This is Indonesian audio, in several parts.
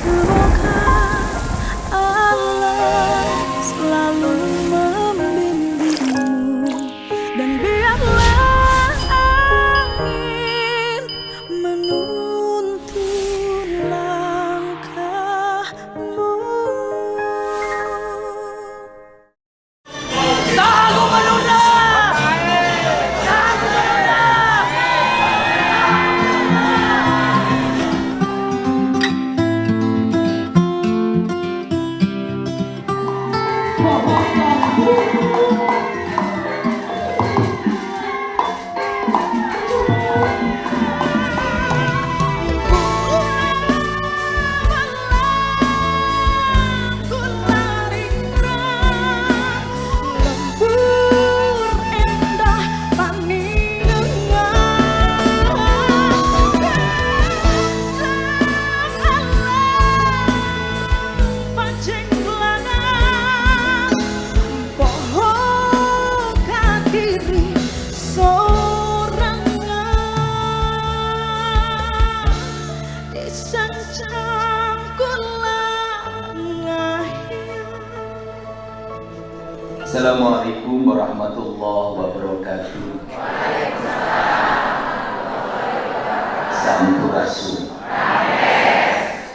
Semoga Allah selalu membimbingmu, dan biarlah angin menuntun langkahmu. Assalamualaikum warahmatullahi wabarakatuh. Sampurasun.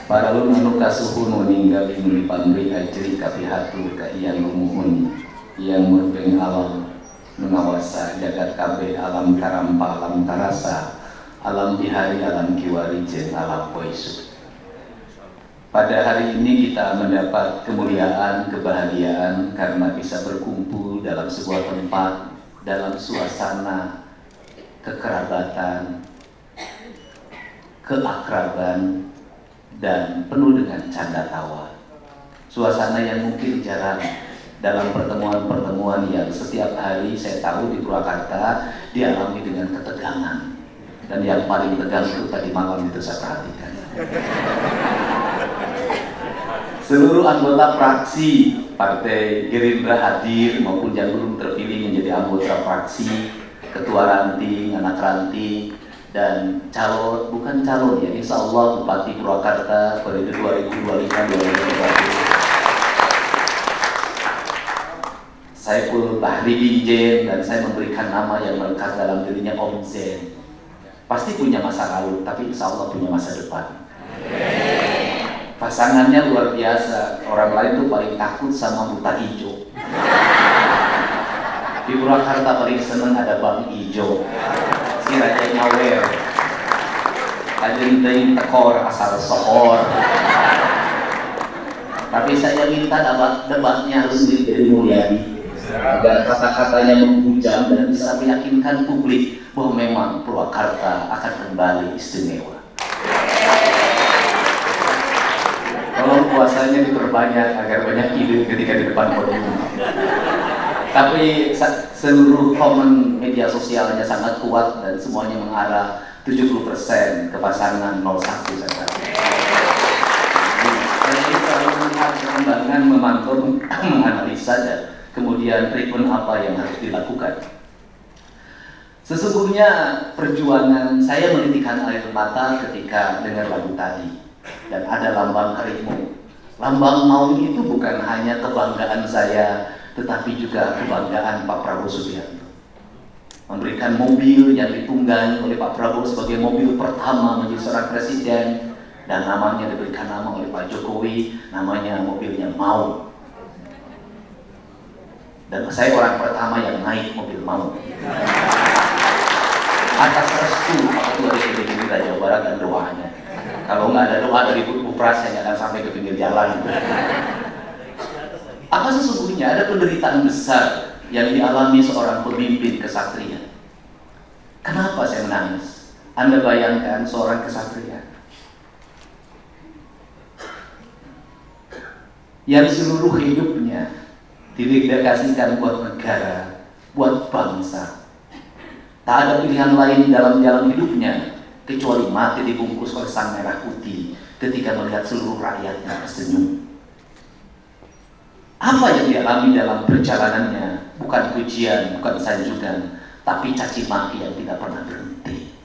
Para anu kasuhun meninggal di pamri ajri kapihatu ka iyang lumuhun yang murpeng alam nungawasa jagat kabeh alam karampa alam tarasa alam bihari alam kiwari jeung alam poisu. Pada hari ini kita mendapat kemuliaan, kebahagiaan karena bisa berkumpul dalam sebuah tempat, dalam suasana kekerabatan, keakraban, dan penuh dengan canda tawa. Suasana yang mungkin jarang dalam pertemuan-pertemuan yang setiap hari saya tahu di Purwakarta dialami dengan ketegangan. Dan yang paling tegang itu tadi malam itu saya perhatikan. Seluruh anggota fraksi Partai Gerindra hadir maupun yang belum terpilih menjadi anggota fraksi, ketua ranting, anak ranting, dan calon, bukan calon ya, insya Allah Bupati Purwakarta periode 2025-2030. Saiful Bahri Binjen, dan saya memberikan nama yang melekat dalam dirinya Om Zen. Pasti punya masa lalu, tapi insya Allah punya masa depan. Pasangannya luar biasa, orang lain tuh paling takut sama buta hijau. Di Purwakarta paling seneng ada Bang Ijo, si Raja Nyawer, Ajeng Dain Tekor asal Sohor. Tapi saya minta debatnya harus dari Mulyadi agar kata-katanya menghujam dan bisa meyakinkan publik bahwa memang Purwakarta akan kembali istimewa. Tolong puasanya diperbanyak agar banyak ide ketika di depan podium. Tapi seluruh komen media sosialnya sangat kuat dan semuanya mengarah 70% ke pasangan 01 saja. Saya selalu melihat perkembangan, memantau, menganalisa dan kemudian treatment apa yang harus dilakukan. Sesungguhnya perjuangan saya menitikan air mata ketika dengar lagu tadi. Dan ada lambang harimau. Lambang maung itu bukan hanya kebanggaan saya, tetapi juga kebanggaan Pak Prabowo Subianto. Memberikan mobil yang ditunggangi oleh Pak Prabowo sebagai mobil pertama menjadi seorang presiden, dan namanya diberikan nama oleh Pak Jokowi, namanya mobilnya Maung. Dan saya orang pertama yang naik mobil Maung. Atas restu Pak Ketua DPD Gerindra Jawa Barat dan doanya. Kalau nggak ada doa dari Pupras, saya nggak akan sampai ke pinggir jalan. Apa sesungguhnya ada penderitaan besar yang dialami seorang pemimpin kesatria? Kenapa saya menangis? Anda bayangkan seorang kesatria yang seluruh hidupnya didedikasikan buat negara, buat bangsa. Tak ada pilihan lain dalam jalan hidupnya kecuali mati dibungkus oleh sang merah putih ketika melihat seluruh rakyatnya tersenyum. Apa yang dialami dalam perjalanannya bukan pujian, bukan sanjungan, tapi caci maki yang tidak pernah berhenti.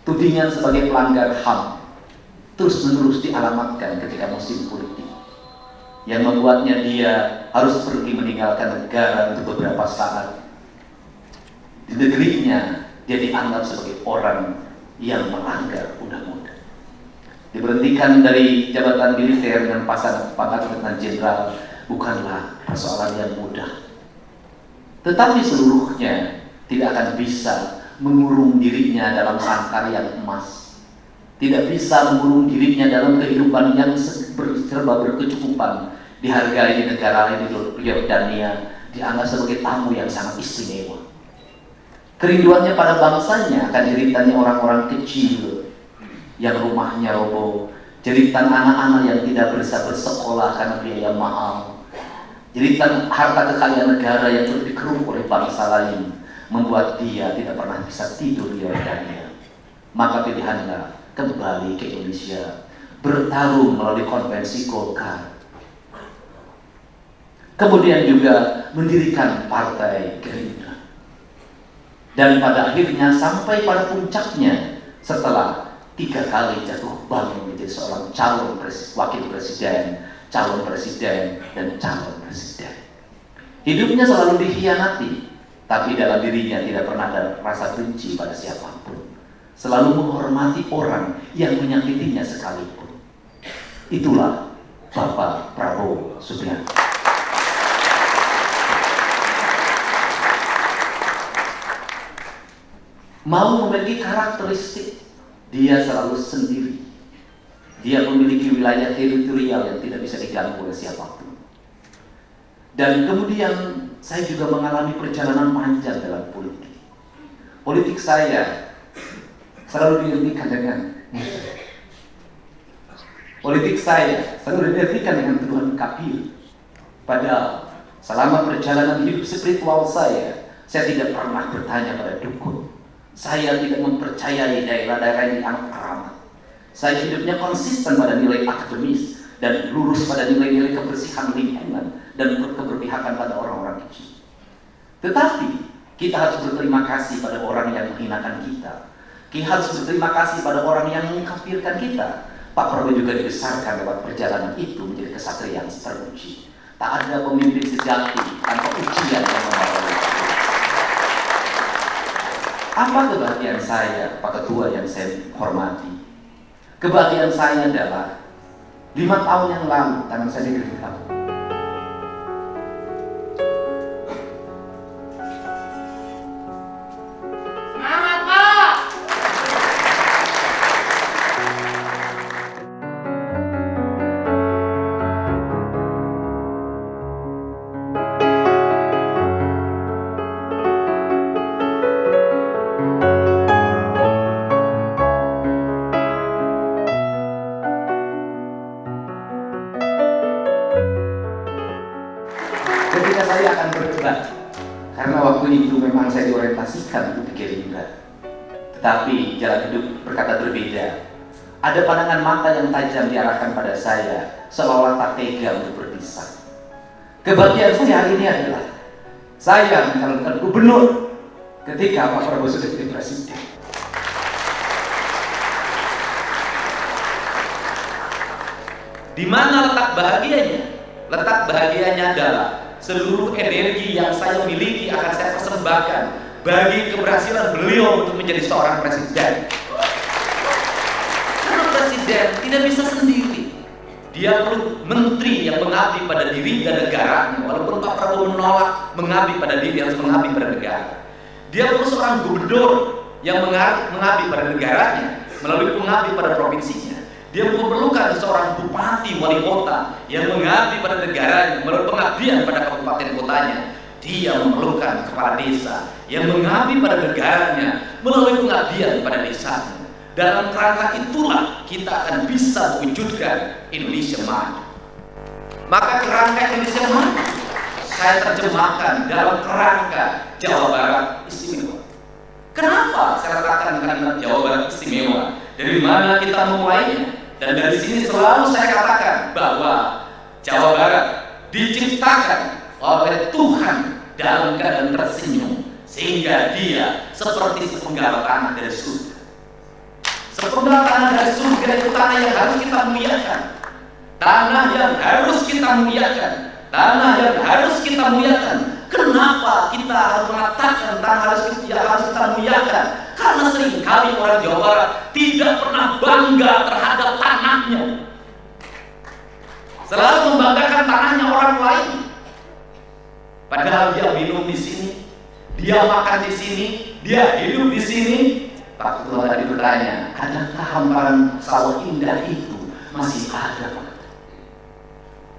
Tudingan sebagai pelanggar HAM, terus-menerus dialamatkan ketika musim politik, yang membuatnya dia harus pergi meninggalkan negara untuk beberapa saat. Di negerinya dia dianggap sebagai orang yang melanggar undang-undang. Diberhentikan dari jabatan militer dengan pangkat letnan jenderal bukanlah persoalan yang mudah. Tetapi seluruhnya tidak akan bisa mengurung dirinya dalam sangkar yang emas. Tidak bisa mengurung dirinya dalam kehidupan yang serba berkecukupan. Dihargai di negara lain di Yordania, dianggap sebagai tamu yang sangat istimewa. Kerinduannya pada bangsanya akan jeritannya orang-orang kecil yang rumahnya roboh, jeritan anak-anak yang tidak bisa bersekolah karena biaya mahal, jeritan harta kekayaan negara yang terus dikeruk oleh bangsa lain, membuat dia tidak pernah bisa tidur di Yordania. Maka pilihannya kembali ke Indonesia, bertarung melalui konvensi Golkar, kemudian juga mendirikan partai Gerindra, dan pada akhirnya sampai pada puncaknya setelah 3 kali jatuh bangun menjadi seorang wakil presiden, calon presiden, dan calon presiden. Hidupnya selalu dikhianati, tapi dalam dirinya tidak pernah ada rasa benci pada siapapun. Selalu menghormati orang yang menyakitinya sekalipun. Itulah Bapak Prabowo Subianto. Mau memiliki karakteristik, dia selalu sendiri. Dia memiliki wilayah teritorial yang tidak bisa diganggu oleh siapapun. Dan kemudian saya juga mengalami perjalanan panjang dalam politik. Politik saya selalu dihentikan dengan tuduhan kafir. Padahal selama perjalanan hidup spiritual saya tidak pernah bertanya pada dukun. Saya tidak mempercayai daerah-daerah yang dianggap keramat. Saya hidupnya konsisten pada nilai akademis dan lurus pada nilai-nilai kebersihan lingkungan dan keberpihakan pada orang-orang kecil. Tetapi kita harus berterima kasih pada orang yang menghinakan kita. Kita harus berterima kasih pada orang yang mengkafirkan kita. Pak Prabowo juga dibesarkan lewat perjalanan itu menjadi kesatria yang teruji. Tak ada pemimpin sejati tanpa ujian yang membawa. Apa kebahagiaan saya, Pak Ketua yang saya hormati? Kebahagiaan saya adalah 5 tahun yang lalu tangan saya digenggam. Semangat, Pak! Ketika saya akan berdebat, karena waktu itu memang saya diorientasikan untuk Gerindra, tetapi jalan hidup berkata berbeda. Ada pandangan mata yang tajam diarahkan pada saya, seolah-olah tak tega untuk berpisah. Kebahagiaan saya hari ini adalah saya mencalonkan gubernur ketika Pak Prabowo sudah jadi presiden. Di mana letak bahagianya? Letak bahagianya adalah seluruh energi yang saya miliki akan saya persembahkan bagi keberhasilan beliau untuk menjadi seorang presiden. Karena presiden tidak bisa sendiri. Dia perlu menteri yang mengabdi pada diri dan negara. Walaupun Pak Prabowo menolak mengabdi pada diri, harus mengabdi pada negara. Dia perlu seorang gubernur yang mengabdi pada negaranya melalui pengabdi pada provinsinya. Dia memerlukan seorang bupati wali kota yang mengabdi pada negaranya melalui pengabdian pada kabupaten kotanya. Dia memerlukan kepala desa yang mengabdi pada negaranya melalui pengabdian pada desanya. Dalam kerangka itulah kita akan bisa mewujudkan Indonesia maju. Maka kerangka Indonesia maju saya terjemahkan dalam kerangka Jawa Barat istimewa. Kenapa saya katakan kalimat Jawa Barat istimewa? Dari mana kita memulainya? Dan dari sini selalu saya katakan bahwa Jawa Barat diciptakan oleh Tuhan dalam keadaan tersenyum, sehingga dia seperti sepenggal tanah dari surga. Sepenggal tanah dari surga itu tanah yang harus kita muliakan. Tanah yang harus kita muliakan. Tanah yang harus kita muliakan. Kenapa kita harus mengatakan tanah harus kita muliakan? Karena seringkali orang Jawa Barat tidak pernah bangga terhadap tanahnya. Selalu membanggakan tanahnya orang lain. Padahal dia minum di sini, dia makan di sini, dia hidup di sini. Pak Ketua tadi bertanya, adakah hamparan sawah indah itu masih ada?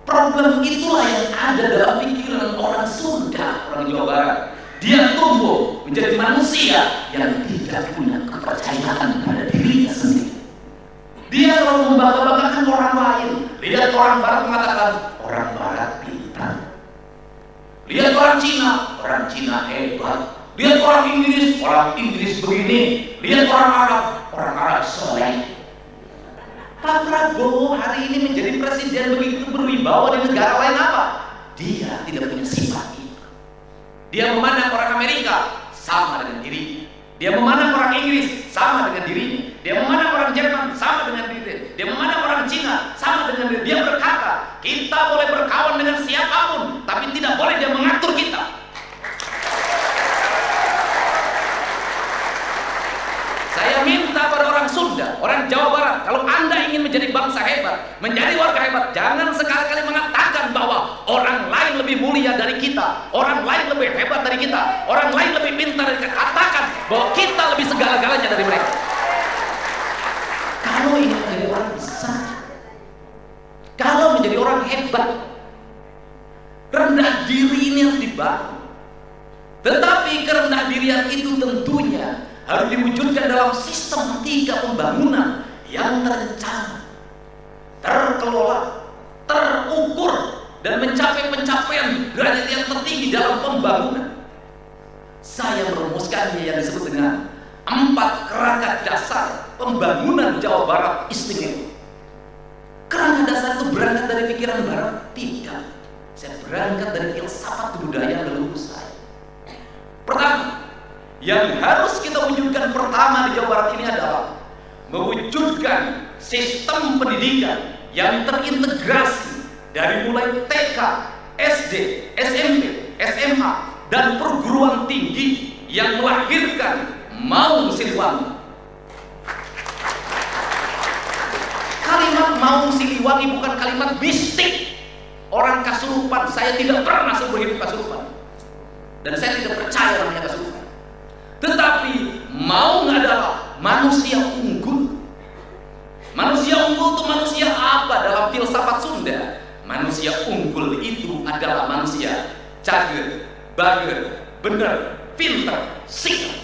Problem itulah yang ada dalam pikiran orang Sunda, orang Jawa Barat. Dia tumbuh menjadi manusia yang tidak punya kepercayaan pada dirinya sendiri. Dia selalu membangga-banggakan orang lain. Lihat orang Barat mengatakan, orang Barat pintar. Lihat orang Cina hebat. Lihat orang Inggris begini. Lihat orang Arab soleh. Pak Prabowo hari ini menjadi presiden begitu berwibawa di negara lain apa? Dia tidak punya sifat itu. Dia memandang orang Amerika sama dengan dirinya. Dia memandang orang Inggris sama dengan dirinya. Dia memandang orang Jerman sama dengan dirinya. Dia memandang orang Cina sama dengan dirinya. Dia berkata, kita boleh berkawan dengan siapapun, tapi tidak boleh dia mengatur kita. Saya minta pada orang Sunda, orang Jawa Barat, kalau Anda ingin menjadi bangsa hebat, menjadi warga hebat, jangan sekali-kali mengatakan bahwa orang lain lebih mulia dari kita, orang lain lebih hebat dari kita, orang lain lebih pintar dari kita. Katakan bahwa kita lebih segala-galanya dari mereka. Kalau ingin menjadi orang besar, kalau menjadi orang hebat, rendah diri ini harus dibangun. Tetapi kerendah dirian itu tentunya harus diwujudkan dalam sistematika pembangunan yang terencana, terkelola, terukur, dan mencapai pencapaian derajat yang tertinggi dalam pembangunan. Saya merumuskannya yang disebut dengan 4 kerangka dasar pembangunan Jawa Barat istimewa. Kerangka dasar itu berangkat dari pikiran Barat? Tidak. Saya berangkat dari filsafat kebudayaan leluhur saya. Pertama, yang harus kita wujudkan pertama di Jawa Barat ini adalah mewujudkan sistem pendidikan yang terintegrasi dari mulai TK, SD, SMP, SMA, dan perguruan tinggi yang melahirkan Maung Siliwangi. Kalimat Maung Siliwangi bukan kalimat mistik. Orang Kasurupan, saya tidak pernah seumur hidup Kasurupan, dan saya tidak percaya namanya Kasurupan. Tetapi Maung adalah manusia unggul. Manusia unggul itu manusia apa dalam filsafat Sunda? Manusia unggul itu adalah manusia cager, bager, bener, pinter, sikap.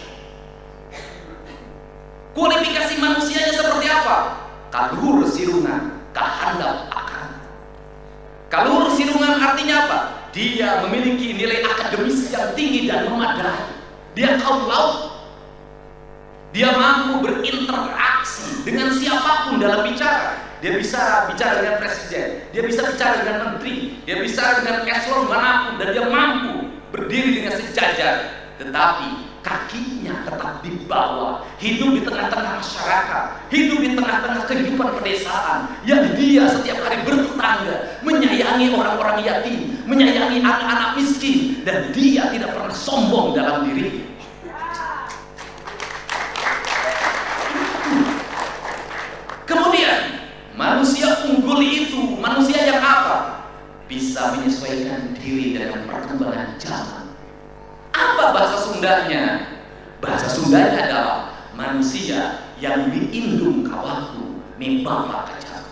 Kualifikasi manusianya seperti apa? Kaluhur sirungan, kahandap akan. Kaluhur sirungan artinya apa? Dia memiliki nilai akademis yang tinggi dan memadai. Dia kaum laut. Dia mampu berinteraksi dengan siapapun dalam bicara. Dia bisa bicara dengan presiden, dia bisa bicara dengan menteri, dia bisa dengan eselon manapun, dan dia mampu berdiri dengan sejajar. Tetapi kakinya tetap di bawah, hidup di tengah-tengah masyarakat, hidup di tengah-tengah kehidupan pedesaan, yang dia setiap hari bertetangga, menyayangi orang-orang yatim, menyayangi anak-anak miskin, dan dia tidak pernah sombong dalam diri. Kemudian manusia unggul itu manusia yang apa? Bisa menyesuaikan diri dengan perkembangan zaman. Apa bahasa Sundanya? Bahasa Sundanya adalah manusia yang diindung kawaktu mimbawa kacaman.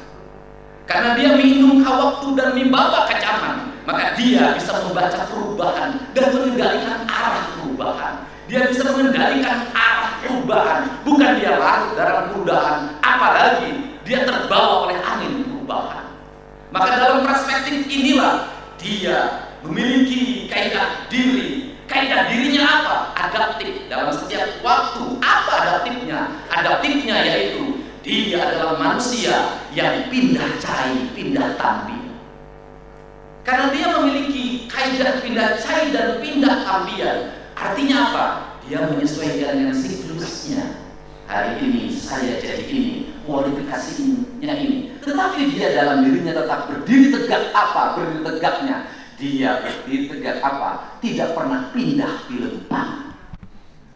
Karena dia mengindung kawaktu dan mimbawa kacaman, maka dia bisa membaca perubahan dan mengendalikan arah perubahan. Dia bisa mengendalikan arah perubahan, bukan dia larut dalam perubahan, apalagi dia terbawa oleh angin perubahan. Maka dalam perspektif inilah dia memiliki kaidah diri. Kaidah dirinya apa? Adaptif dalam setiap waktu. Apa adaptifnya? Adaptifnya yaitu dia adalah manusia yang pindah cai, pindah tampil. Karena dia memiliki kaidah pindah cai dan pindah tampilan. Artinya apa? Dia menyesuaikan dengan siklusnya. Hari ini saya jadi ini, kualifikasinya ini. Tetapi dia dalam dirinya tetap berdiri tegak. Apa berdiri tegaknya? Dia berdiri tegak apa? Tidak pernah pindah di lempangan.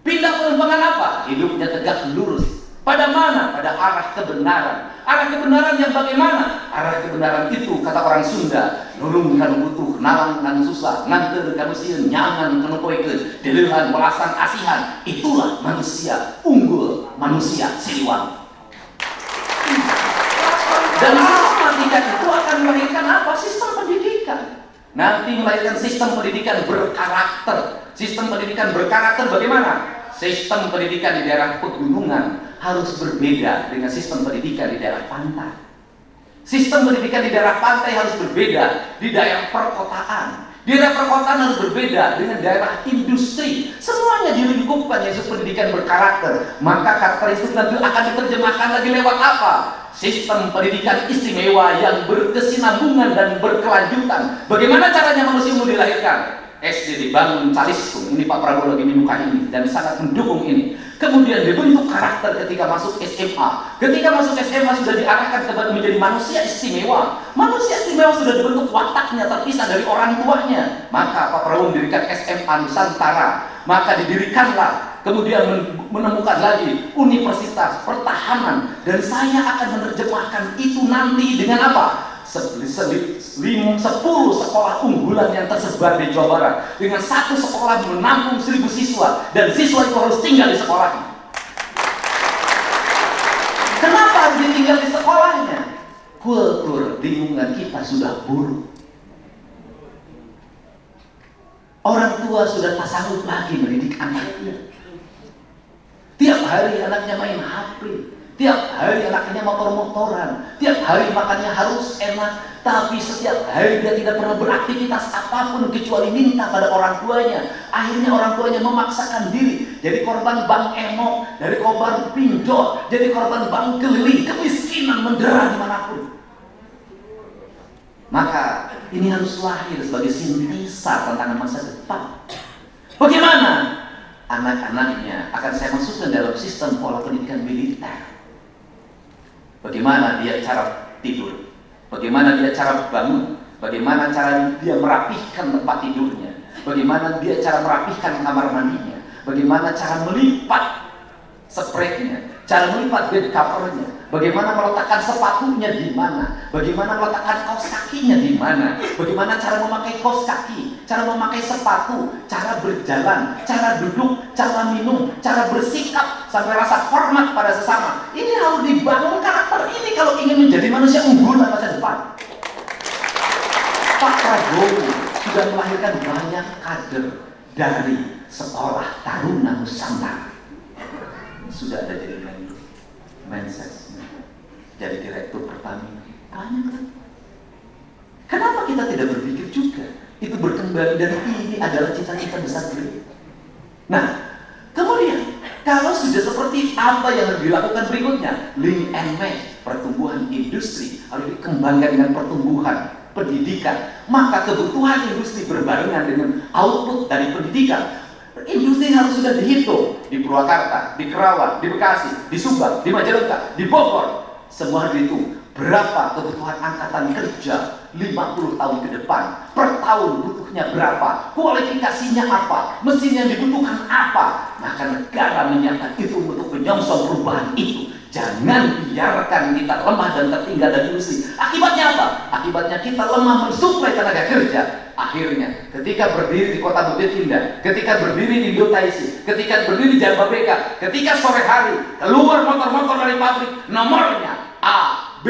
Pindah ke lempangan apa? Hidupnya tegak lurus. Pada mana? Pada arah kebenaran. Arah kebenaran yang bagaimana? Arah kebenaran itu, kata orang Sunda, nulung kan butuh, nalang kan susah, nganter kan sieun, nyangan kan poikeun, deleuhan welasan asihan. Itulah manusia unggul, manusia siliwangi. Dan sistem pendidikan itu akan melahirkan apa? Sistem pendidikan. Nanti melahirkan sistem pendidikan berkarakter. Sistem pendidikan berkarakter bagaimana? Sistem pendidikan di daerah pegunungan harus berbeda dengan sistem pendidikan di daerah pantai. Sistem pendidikan di daerah pantai harus berbeda di daerah perkotaan. Di daerah perkotaan harus berbeda dengan daerah industri. Semuanya dilingkupkan yaitu pendidikan berkarakter. Maka karakteristik nanti akan diterjemahkan lagi lewat apa? Sistem pendidikan istimewa yang berkesinambungan dan berkelanjutan. Bagaimana caranya manusia mau dilahirkan? SD dibangun Calistung, ini Pak Prabowo lagi menyukai ini dan sangat mendukung ini. Kemudian dibentuk karakter ketika masuk SMA. Ketika masuk SMA sudah diarahkan kepada menjadi manusia istimewa. Manusia istimewa sudah dibentuk wataknya terpisah dari orang tuanya. Maka Pak Prabowo mendirikan SMA Nusantara. Maka didirikanlah, kemudian menemukan lagi Universitas Pertahanan. Dan saya akan menerjemahkan itu nanti dengan apa? 10 sekolah unggulan yang tersebar di Jawa Barat dengan satu sekolah menampung 1000 siswa dan siswa itu harus tinggal di sekolahnya. Kenapa harus ditinggal di sekolahnya? Kultur lingkungan kita sudah buruk. Orang tua sudah tak sanggup lagi mendidik anaknya. Tiap hari anaknya main HP. Tiap hari anaknya motor-motoran, tiap hari makannya harus enak, tapi setiap hari dia tidak pernah beraktivitas apapun kecuali minta pada orang tuanya. Akhirnya orang tuanya memaksakan diri jadi korban bank emok, dari korban pinjol, jadi korban bank keliling, kemiskinan mendera dimanapun. Maka ini harus lahir sebagai sintesa tentang masa depan. Bagaimana anak-anaknya akan saya masukkan dalam sistem pola pendidikan militer. Bagaimana dia cara tidur, bagaimana dia cara bangun, bagaimana cara dia merapihkan tempat tidurnya, bagaimana dia cara merapihkan kamar mandinya, bagaimana cara melipat spraynya, cara melipat bed covernya, bagaimana meletakkan sepatunya di mana, bagaimana meletakkan kaos kakinya di mana, bagaimana cara memakai kaos kaki, cara memakai sepatu, cara berjalan, cara duduk, cara minum, cara bersikap sampai rasa hormat pada sesama. Ini harus dibangun karakter ini kalau ingin menjadi manusia unggul dalam masa depan. Pak Prabowo sudah melahirkan banyak kader dari sekolah Taruna Nusantara. Sudah ada jadi Menses, jadi direktur Pertamina, banyak kan? Kenapa kita tidak berpikir juga itu berkembang dan ini adalah cita-cita besar beliau? Nah, kemudian kalau sudah seperti apa yang harus dilakukan berikutnya? Link and match, pertumbuhan industri harus dikembangkan dengan pertumbuhan pendidikan. Maka kebutuhan industri berbarengan dengan output dari pendidikan. Industri harus sudah dihitung di Purwakarta, di Kerawang, di Bekasi, di Subang, di Majalengka, di Bogor. Semua dihitung berapa kebutuhan angkatan kerja 50 tahun ke depan. Per tahun butuhnya berapa, kualifikasinya apa, mesin yang dibutuhkan apa. Maka negara menyiapkan itu untuk menyongsong perubahan itu. Jangan biarkan kita lemah dan tertinggal dari industri. Akibatnya apa? Akibatnya kita lemah mensuplai tenaga kerja. Akhirnya ketika berdiri di kota Bukit Indah, ketika berdiri di Indotaisi, ketika berdiri di Jababeka, ketika sore hari keluar motor-motor dari pabrik, nomornya A, B,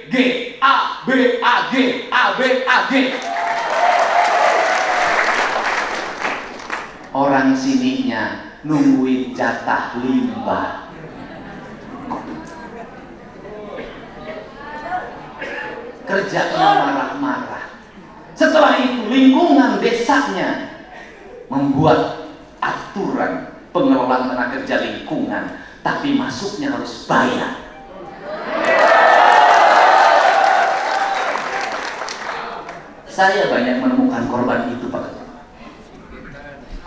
G, A, B, A, G, A, B, A, G. Orang sininya nungguin jatah limbah. Kerjanya marah-marah. Setelah itu lingkungan desanya membuat aturan pengelolaan tenaga kerja lingkungan, tapi masuknya harus bayar. Saya banyak menemukan korban itu, Pak.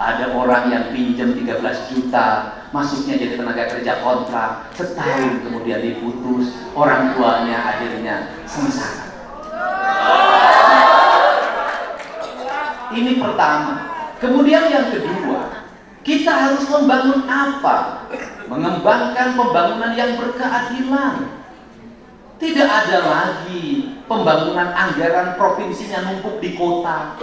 Ada orang yang pinjam 13 juta, masuknya jadi tenaga kerja kontrak, setahun kemudian diputus, orang tuanya akhirnya sengsara. Ini pertama. Kemudian yang kedua, kita harus membangun apa? Mengembangkan pembangunan yang berkeadilan. Tidak ada lagi pembangunan anggaran provinsinya numpuk di kota,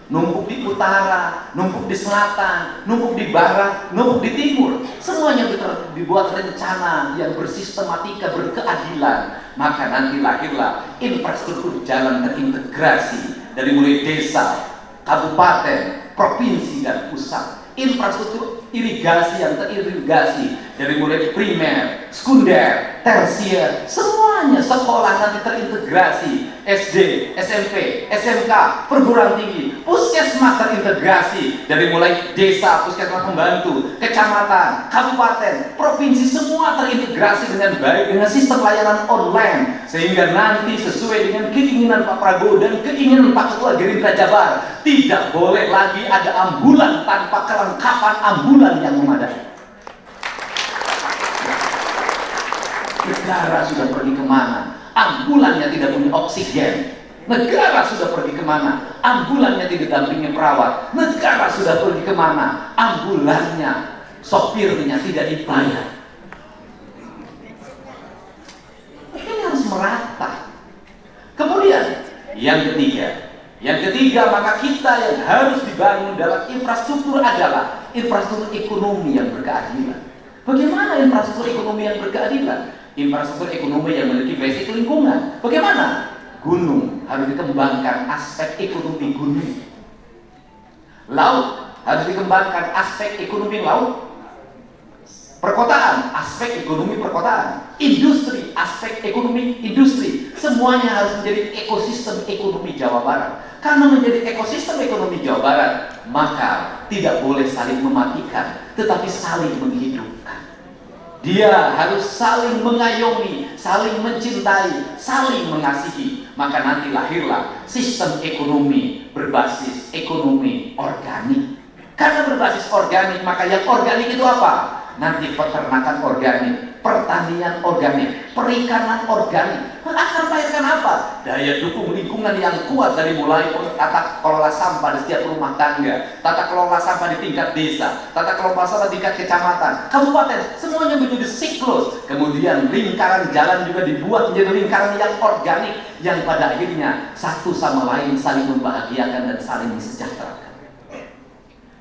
numpuk di utara, numpuk di selatan, numpuk di barat, numpuk di timur. Semuanya dibuat rencana yang bersistematika, berkeadilan. Maka nanti lahirlah infrastruktur jalan terintegrasi dari mulai desa, kabupaten, provinsi, dan pusat. Infrastruktur irigasi yang teririgasi dari mulai primer, sekunder, tersier, semuanya sekolah nanti terintegrasi, SD, SMP, SMK, perguruan tinggi, puskesmas terintegrasi dari mulai desa, puskesmas pembantu, kecamatan, kabupaten, provinsi, semua terintegrasi dengan baik dengan sistem layanan online, sehingga nanti sesuai dengan keinginan Pak Prabowo dan keinginan Pak Ketua Gerindra Jabar, tidak boleh lagi ada ambulan tanpa kelengkapan ambulan yang memadai. Negara sudah pergi kemana? Ambulannya tidak punya oksigen. Negara sudah pergi kemana? Ambulannya tidak dampingi perawat. Negara sudah pergi kemana? Ambulannya, sopirnya tidak dibayar. Ini harus merata. Kemudian yang ketiga, maka kita yang harus dibangun dalam infrastruktur adalah infrastruktur ekonomi yang berkeadilan. Bagaimana infrastruktur ekonomi yang berkeadilan? Infrastruktur ekonomi yang memiliki basic lingkungan. Bagaimana? Gunung harus dikembangkan aspek ekonomi gunung. Laut harus dikembangkan aspek ekonomi laut. Perkotaan, aspek ekonomi perkotaan. Industri, aspek ekonomi industri. Semuanya harus menjadi ekosistem ekonomi Jawa Barat. Karena menjadi ekosistem ekonomi Jawa Barat, maka tidak boleh saling mematikan, tetapi saling menghidupkan. Dia harus saling mengayomi, saling mencintai, saling mengasihi. Maka nanti lahirlah sistem ekonomi berbasis ekonomi organik. Karena berbasis organik, maka yang organik itu apa? Nanti peternakan organik, pertanian organik, perikanan organik akan melahirkan apa? Daya dukung lingkungan yang kuat dari mulai tata kelola sampah di setiap rumah tangga, tata kelola sampah di tingkat desa, tata kelola sampah di tingkat kecamatan, kabupaten, semuanya menjadi siklus. Kemudian lingkaran jalan juga dibuat menjadi lingkaran yang organik, yang pada akhirnya satu sama lain saling membahagiakan dan saling mensejahterakan.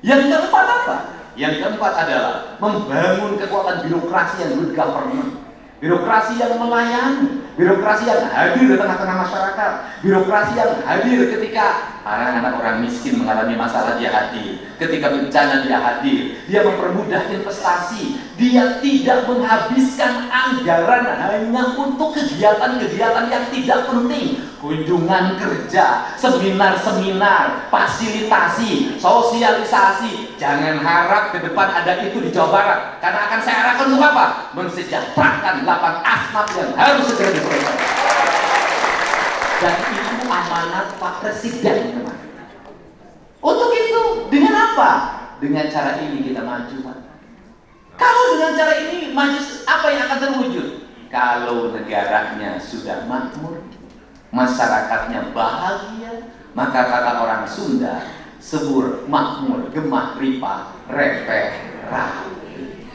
Yang keempat apa? Yang keempat adalah membangun kekuatan birokrasi yang good government. Birokrasi yang melayani, birokrasi yang hadir di tengah-tengah masyarakat, birokrasi yang hadir ketika anak-anak orang miskin mengalami masalah, dia hadir. Ketika bencana, dia hadir. Dia mempermudah investasi. Dia tidak menghabiskan anggaran hanya untuk kegiatan-kegiatan yang tidak penting. Kunjungan kerja, seminar-seminar, fasilitasi, sosialisasi. Jangan harap ke depan ada itu di Jawa Barat, karena akan saya arahkan untuk apa? Mensejahterakan 8 asnaf yang harus segera diselesaikan. Dan itu amanat Pak Presiden, teman. Untuk itu, dengan apa? Dengan cara ini kita maju, Pak. Kalau dengan cara ini maju, apa yang akan terwujud? Kalau negaranya sudah makmur, masyarakatnya bahagia, maka kata orang Sunda, sebur makmur gemah ripah repeh rapi.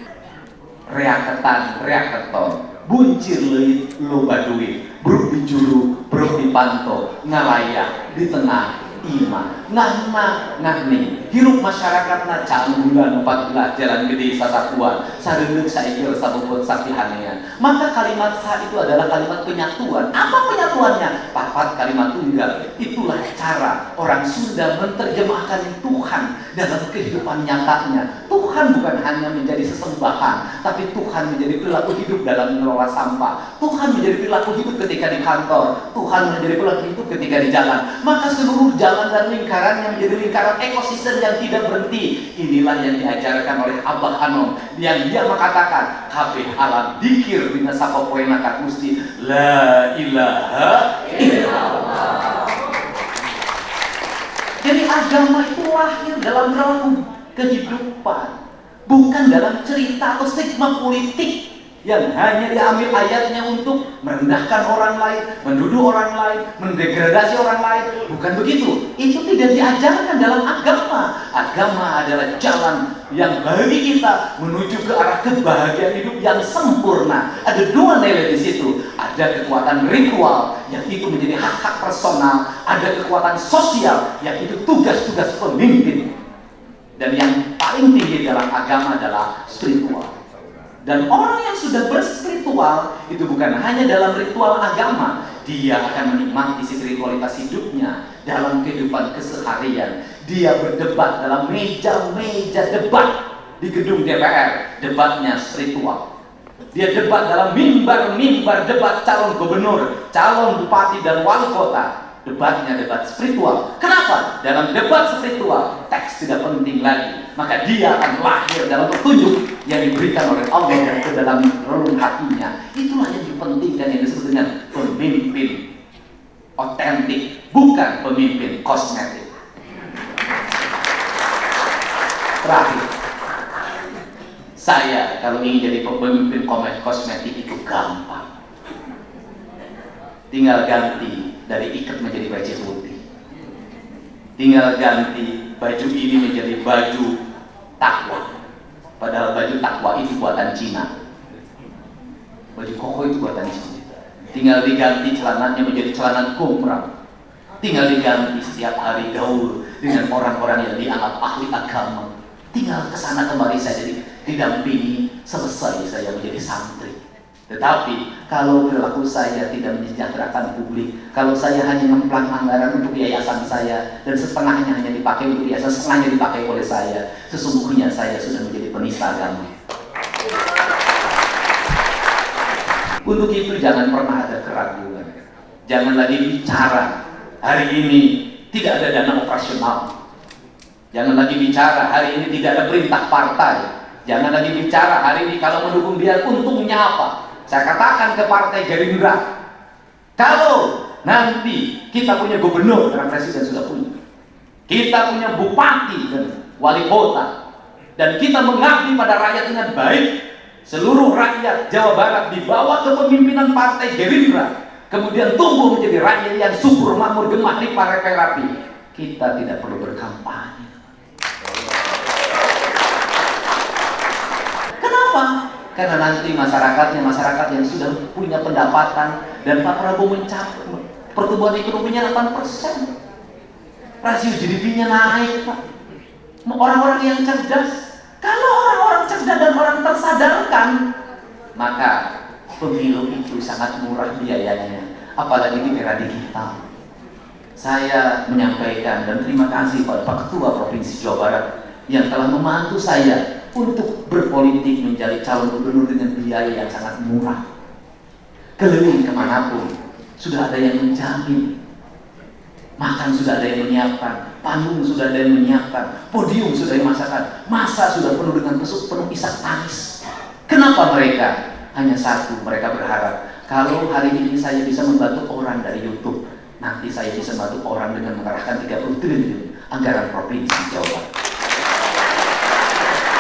Reaketan reaketon buncir leuit loba duit bruk dijuru bruk dipanto ngalayak di tengah ima ngahni hirup masyarakatna bulan 14 jalan gede sasakuan sareundeuk saigil sabobot saktihanean. Maka kalimat sa itu adalah kalimat penyatuan. Apa penyatuannya? Papat kalimat tunggal. Itulah cara orang Sunda menerjemahkan Tuhan dalam kehidupan nyatanya. Tuhan bukan hanya menjadi sesembahan, tapi Tuhan menjadi perilaku hidup dalam mengelola sampah. Tuhan menjadi perilaku hidup ketika di kantor. Tuhan menjadi perilaku hidup ketika di jalan. Maka seluruh jalan dan lingkaran yang menjadi lingkaran ekosistem yang tidak berhenti. Inilah yang diajarkan oleh Abah Anom, yang dia mengatakan kabeh alam dikir dina sapopoena ka Gusti la ilaha illallah. Jadi agama itu lahir dalam relung. kehidupan, bukan dalam cerita atau stigma politik yang hanya diambil ayatnya untuk merendahkan orang lain, menuduh orang lain, mendegradasi orang lain. Bukan begitu. Itu tidak diajarkan dalam agama. Agama adalah jalan yang bagi kita menuju ke arah kebahagiaan hidup yang sempurna. Ada dua nilai di situ. Ada kekuatan ritual yang itu menjadi hak-hak personal. Ada kekuatan sosial yang itu tugas-tugas pemimpin. Dan yang paling tinggi dalam agama adalah spiritual. Dan orang yang sudah berspiritual itu bukan hanya dalam ritual agama, dia akan menikmati spiritualitas hidupnya dalam kehidupan keseharian. Dia berdebat dalam meja-meja debat di gedung DPR, debatnya spiritual. Dia debat dalam mimbar-mimbar debat calon gubernur, calon bupati dan wali kota. Debatnya debat spiritual. Kenapa? Dalam debat spiritual, teks tidak penting lagi. Maka dia akan lahir dalam petunjuk yang diberikan oleh Allah dan ke dalam relung hatinya. Itulah yang dipentingkan, yang disebut dengan pemimpin otentik, bukan pemimpin kosmetik. Terakhir, saya kalau ingin jadi pemimpin kosmetik itu gampang. Tinggal ganti dari ikat menjadi baju putih. Tinggal ganti baju ini menjadi baju takwa. Padahal baju takwa itu buatan Cina. Baju koko itu buatan Cina. Tinggal diganti celananya menjadi celana komprang. Tinggal diganti setiap hari gaul dengan orang-orang yang dianggap ahli agama. Tinggal kesana kembali saja didampingi, selesai saya menjadi santri. Tetapi kalau perilaku saya tidak mensejahterakan publik, kalau saya hanya ngemplang anggaran untuk yayasan saya dan setengahnya hanya dipakai untuk yayasan, setengahnya dipakai oleh saya, sesungguhnya saya sudah menjadi penista agama. Untuk itu jangan pernah ada keraguan. Jangan lagi bicara hari ini tidak ada dana operasional. Jangan lagi bicara hari ini tidak ada perintah partai. Jangan lagi bicara hari ini kalau mendukung dia untungnya apa. Saya katakan ke Partai Gerindra, kalau nanti kita punya gubernur, karena presiden sudah punya, kita punya bupati dan wali kota, dan kita mengabdi pada rakyat dengan baik, seluruh rakyat Jawa Barat dibawa ke pemimpinan Partai Gerindra, kemudian tumbuh menjadi rakyat yang subur, makmur, gemah, limpah, rapi, kita tidak perlu berkampanye. Kenapa? Karena nanti masyarakat yang sudah punya pendapatan, dan Pak Prabowo mencapai pertumbuhan ekonominya 8%, rasio GDP-nya naik, Pak. Orang-orang yang cerdas, kalau orang-orang cerdas dan orang tersadarkan, maka pemilu itu sangat murah biayanya, apalagi di era digital. Saya menyampaikan dan terima kasih pada Pak Ketua Provinsi Jawa Barat yang telah membantu saya untuk berpolitik menjadi calon gubernur dengan biaya yang sangat murah. Keliling kemanapun sudah ada yang menjamin, makan sudah ada yang menyiapkan, panggung sudah ada yang menyiapkan, podium sudah dimasakkan, masa sudah penuh dengan penuh isak tangis. Kenapa mereka? Hanya satu, mereka berharap kalau hari ini saya bisa membantu orang dari YouTube, nanti saya bisa membantu orang dengan mengerahkan 30 triliun anggaran provinsi Jawa Barat.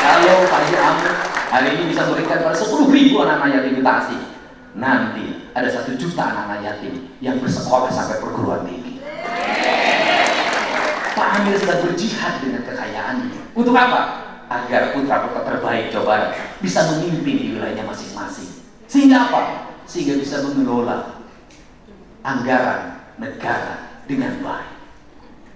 Kalau Pak Haji Amir hari ini bisa memberikan pada 10.000 anak yatim piatu, nanti ada 1 juta anak yatim yang bersekolah sampai perguruan tinggi. Pak Amir sedang berjihad dengan kekayaannya. Untuk apa? Agar putra-putra terbaik Jawa Barat bisa memimpin di wilayahnya masing-masing. Sehingga apa? Sehingga bisa mengelola anggaran negara dengan baik.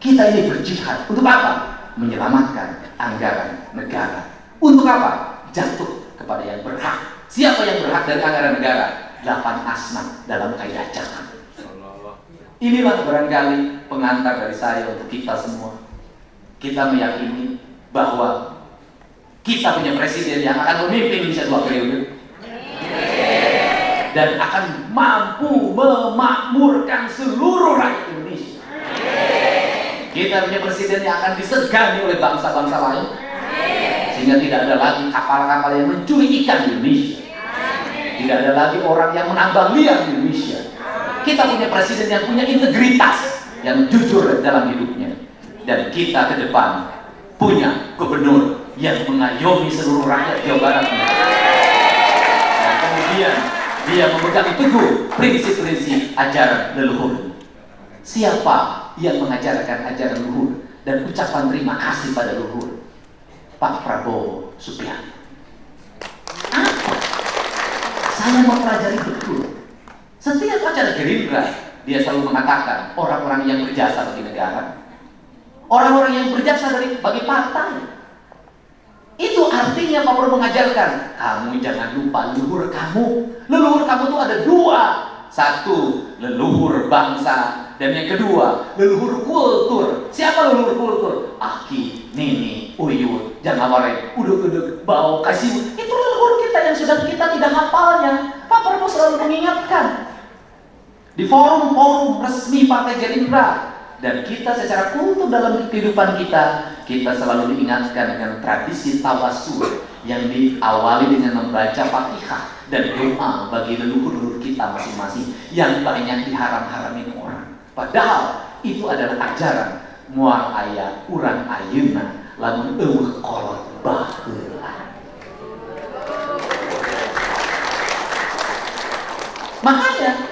Kita ini berjihad untuk apa? Menyelamatkan anggaran negara. Untuk apa? Jatuh kepada yang berhak. Siapa yang berhak dari anggaran negara? 8 asnaf dalam kaidah zakat. Inilah barangkali pengantar dari saya untuk kita semua. Kita meyakini bahwa kita punya presiden yang akan memimpin Indonesia 2 periode dan akan mampu memakmurkan seluruh rakyat Indonesia. Kita punya presiden yang akan disegani oleh bangsa-bangsa lain, sehingga tidak ada lagi kapal-kapal yang mencuri ikan di Indonesia. Tidak ada lagi orang yang menambang liar di Indonesia. Kita punya presiden yang punya integritas, yang jujur dalam hidupnya. Dan kita ke depan punya gubernur yang mengayomi seluruh rakyat Jawa Barat. Dan kemudian dia memegang teguh prinsip-prinsip ajaran leluhur. Siapa yang mengajarkan ajaran leluhur dan ucapan terima kasih pada leluhur? Pak Prabowo Subianto. Apa? Saya mempelajari betul. Setiap acara Gerindra, dia selalu mengatakan orang-orang yang berjasa bagi negara, orang-orang yang berjasa bagi partai. Itu artinya Pak Prabowo mengajarkan, kamu jangan lupa leluhur kamu. Leluhur kamu itu ada dua. Satu, leluhur bangsa. Dan yang kedua, leluhur kultur. Siapa leluhur kultur? Aki, Nini, Uyut, Janaware, Uduk-uduk, Bau, Kasih. Itu leluhur kita yang sudah kita tidak hafalnya. Pak Prabowo selalu mengingatkan di forum-forum resmi Partai Gerindra. Dan kita secara kultur dalam kehidupan kita selalu diingatkan dengan tradisi tawasul yang diawali dengan membaca Fatihah dan doa bagi leluhur-leluhur kita masing-masing yang banyak diharam-haramin orang. Padahal itu adalah ajaran mual aya urang ayeuna lamun eueuh kolot baheula. Makanya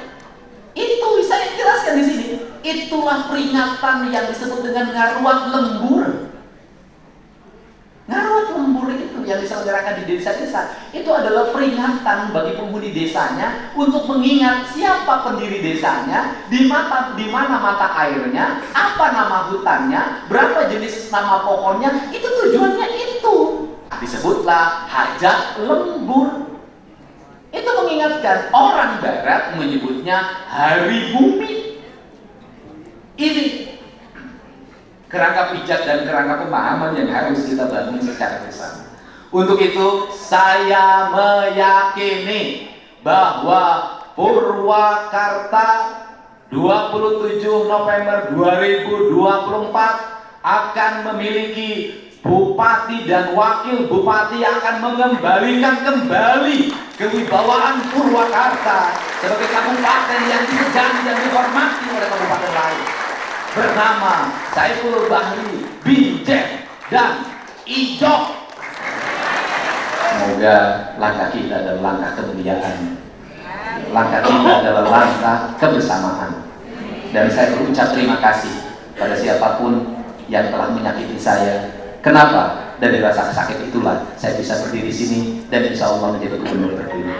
itu saya jelaskan di sini. Itulah peringatan yang disebut dengan ngaruat lembur. Ngaruat lembur itu yang diselenggarakan di desa-desa. Itu adalah peringatan bagi penghuni desanya untuk mengingat siapa pendiri desanya, di mana mata airnya, apa nama hutannya, berapa jenis nama pohonnya. Itu tujuannya itu. Disebutlah hajat lembur. Itu mengingatkan, orang barat menyebutnya hari bumi. Ini kerangka pijat dan kerangka pemahaman yang harus kita bangun secara bersama. Untuk itu saya meyakini bahwa Purwakarta 27 November 2024 akan memiliki bupati dan wakil bupati yang akan mengembalikan kembali kewibawaan Purwakarta sebagai kabupaten yang disegani dan dihormati oleh kabupaten lain, bernama Saiful Bahri, Binjai, dan Ijok. Semoga langkah kita adalah langkah kemuliaan, langkah kita adalah langkah kebersamaan. Dan saya berucap terima kasih pada siapapun yang telah menyakiti saya. Kenapa? Dari rasa sakit itulah saya bisa berdiri di sini dan insya Allah menjadi gubernur terpilih.